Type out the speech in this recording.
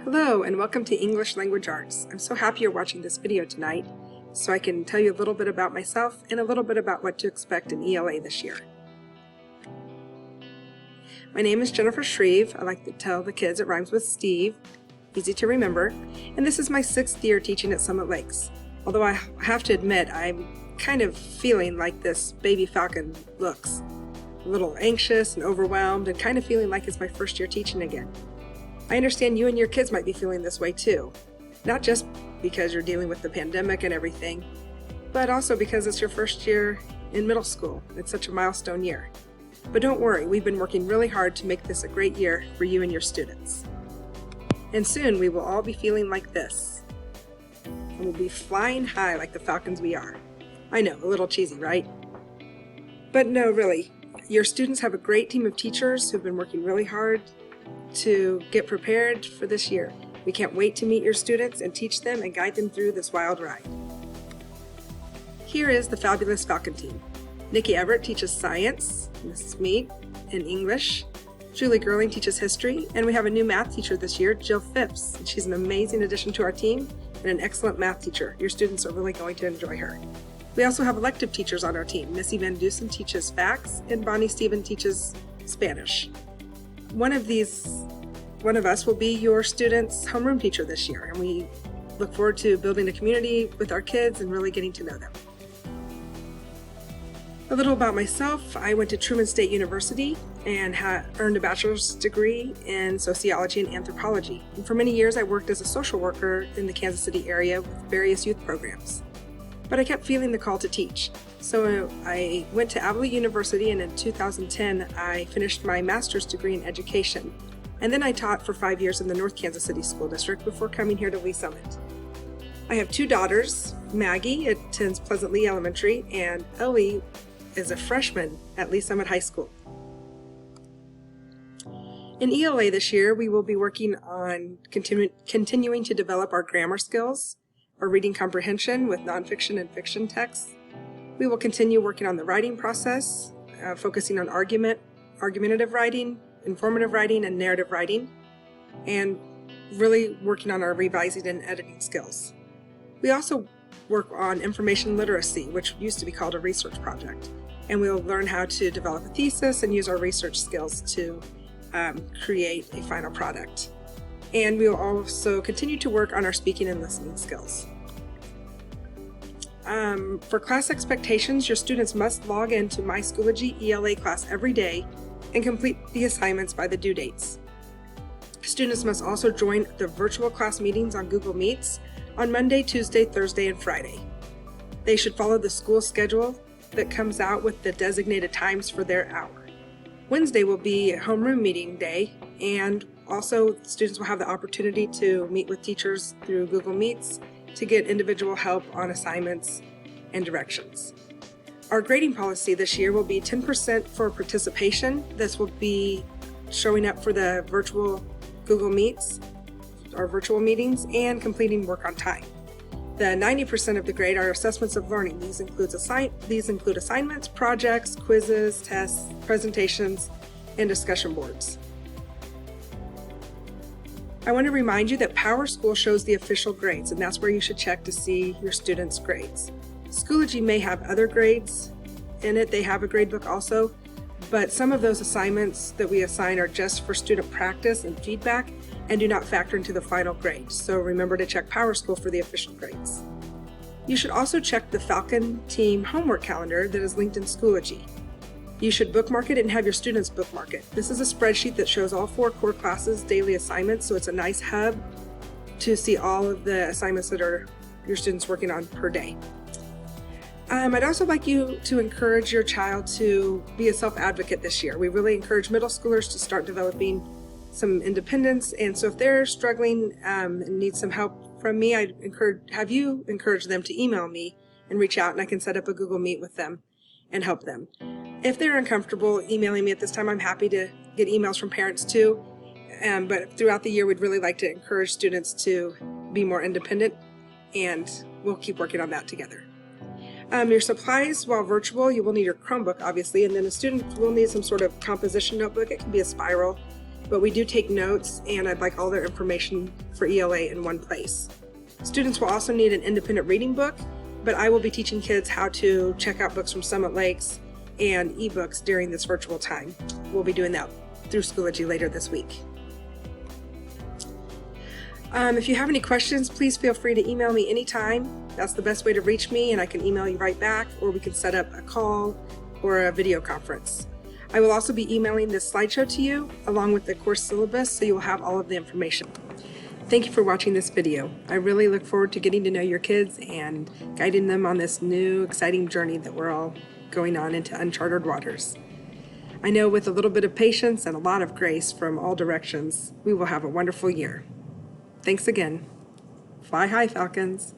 Hello and welcome to English Language Arts. I'm so happy you're watching this video tonight so I can tell you a little bit about myself and a little bit about what to expect in ELA this year. My name is Jennifer Shreve. I like to tell the kids it rhymes with Steve, easy to remember, and this is my 6th year teaching at Summit Lakes. Although I have to admit I'm kind of feeling like this baby falcon looks. A little anxious and overwhelmed and kind of feeling like it's my first year teaching again. I understand you and your kids might be feeling this way too, not just because you're dealing with the pandemic and everything, but also because it's your first year in middle school. It's such a milestone year. But don't worry, we've been working really hard to make this a great year for you and your students. And soon we will all be feeling like this. And we'll be flying high like the falcons we are. I know, a little cheesy, right? But no, really, your students have a great team of teachers who've been working really hard to get prepared for this year. We can't wait to meet your students and teach them and guide them through this wild ride. Here is the fabulous Falcon team. Nikki Everett teaches science, Mrs. Mead, and English. Julie Gerling teaches history, and we have a new math teacher this year, Jill Phipps. She's an amazing addition to our team and an excellent math teacher. Your students are really going to enjoy her. We also have elective teachers on our team. Missy Van Dusen teaches facts, and Bonnie Stephen teaches Spanish. One of us will be your student's homeroom teacher this year, and we look forward to building a community with our kids and really getting to know them. A little about myself. I went to Truman State University and earned a bachelor's degree in sociology and anthropology. And for many years I worked as a social worker in the Kansas City area with various youth programs. But I kept feeling the call to teach. So I went to Abilene University, and in 2010 I finished my master's degree in education. And then I taught for 5 years in the North Kansas City School District before coming here to Lee Summit. I have 2 daughters. Maggie attends Pleasant Lee Elementary, and Ellie is a freshman at Lee Summit High School. In ELA this year, we will be working on continuing to develop our grammar skills, our reading comprehension with nonfiction and fiction texts. We will continue working on the writing process, focusing on argumentative writing, informative writing, and narrative writing, and really working on our revising and editing skills. We also work on information literacy, which used to be called a research project, and we'll learn how to develop a thesis and use our research skills to create a final product. And we will also continue to work on our speaking and listening skills. For class expectations, your students must log into My Schoology ELA class every day and complete the assignments by the due dates. Students must also join the virtual class meetings on Google Meets on Monday, Tuesday, Thursday, and Friday. They should follow the school schedule that comes out with the designated times for their hour. Wednesday will be a homeroom meeting day, and also students will have the opportunity to meet with teachers through Google Meets to get individual help on assignments and directions. Our grading policy this year will be 10% for participation. This will be showing up for the virtual Google Meets, our virtual meetings, and completing work on time. The 90% of the grade are assessments of learning. These include assignments, projects, quizzes, tests, presentations, and discussion boards. I want to remind you that PowerSchool shows the official grades, and that's where you should check to see your students' grades. Schoology may have other grades in it. They have a grade book also, but some of those assignments that we assign are just for student practice and feedback and do not factor into the final grade. So remember to check PowerSchool for the official grades. You should also check the Falcon team homework calendar that is linked in Schoology. You should bookmark it and have your students bookmark it. This is a spreadsheet that shows all 4 core classes' daily assignments, so it's a nice hub to see all of the assignments that are your students working on per day. I'd also like you to encourage your child to be a self-advocate this year. We really encourage middle schoolers to start developing some independence, and so if they're struggling and need some help from me, I'd encourage them to email me and reach out, and I can set up a Google Meet with them and help them. If they're uncomfortable emailing me at this time, I'm happy to get emails from parents too, but throughout the year we'd really like to encourage students to be more independent, and we'll keep working on that together. Your supplies, while virtual, you will need your Chromebook obviously, and then a student will need some sort of composition notebook. It can be a spiral. but we do take notes, and I'd like all their information for ELA in one place. Students will also need an independent reading book, but I will be teaching kids how to check out books from Summit Lakes and ebooks during this virtual time. We'll be doing that through Schoology later this week. If you have any questions, please feel free to email me anytime. That's the best way to reach me, and I can email you right back, or we can set up a call or a video conference. I will also be emailing this slideshow to you along with the course syllabus, so you will have all of the information. Thank you for watching this video. I really look forward to getting to know your kids and guiding them on this new, exciting journey that we're all going on into uncharted waters. I know with a little bit of patience and a lot of grace from all directions, we will have a wonderful year. Thanks again. Fly high, Falcons.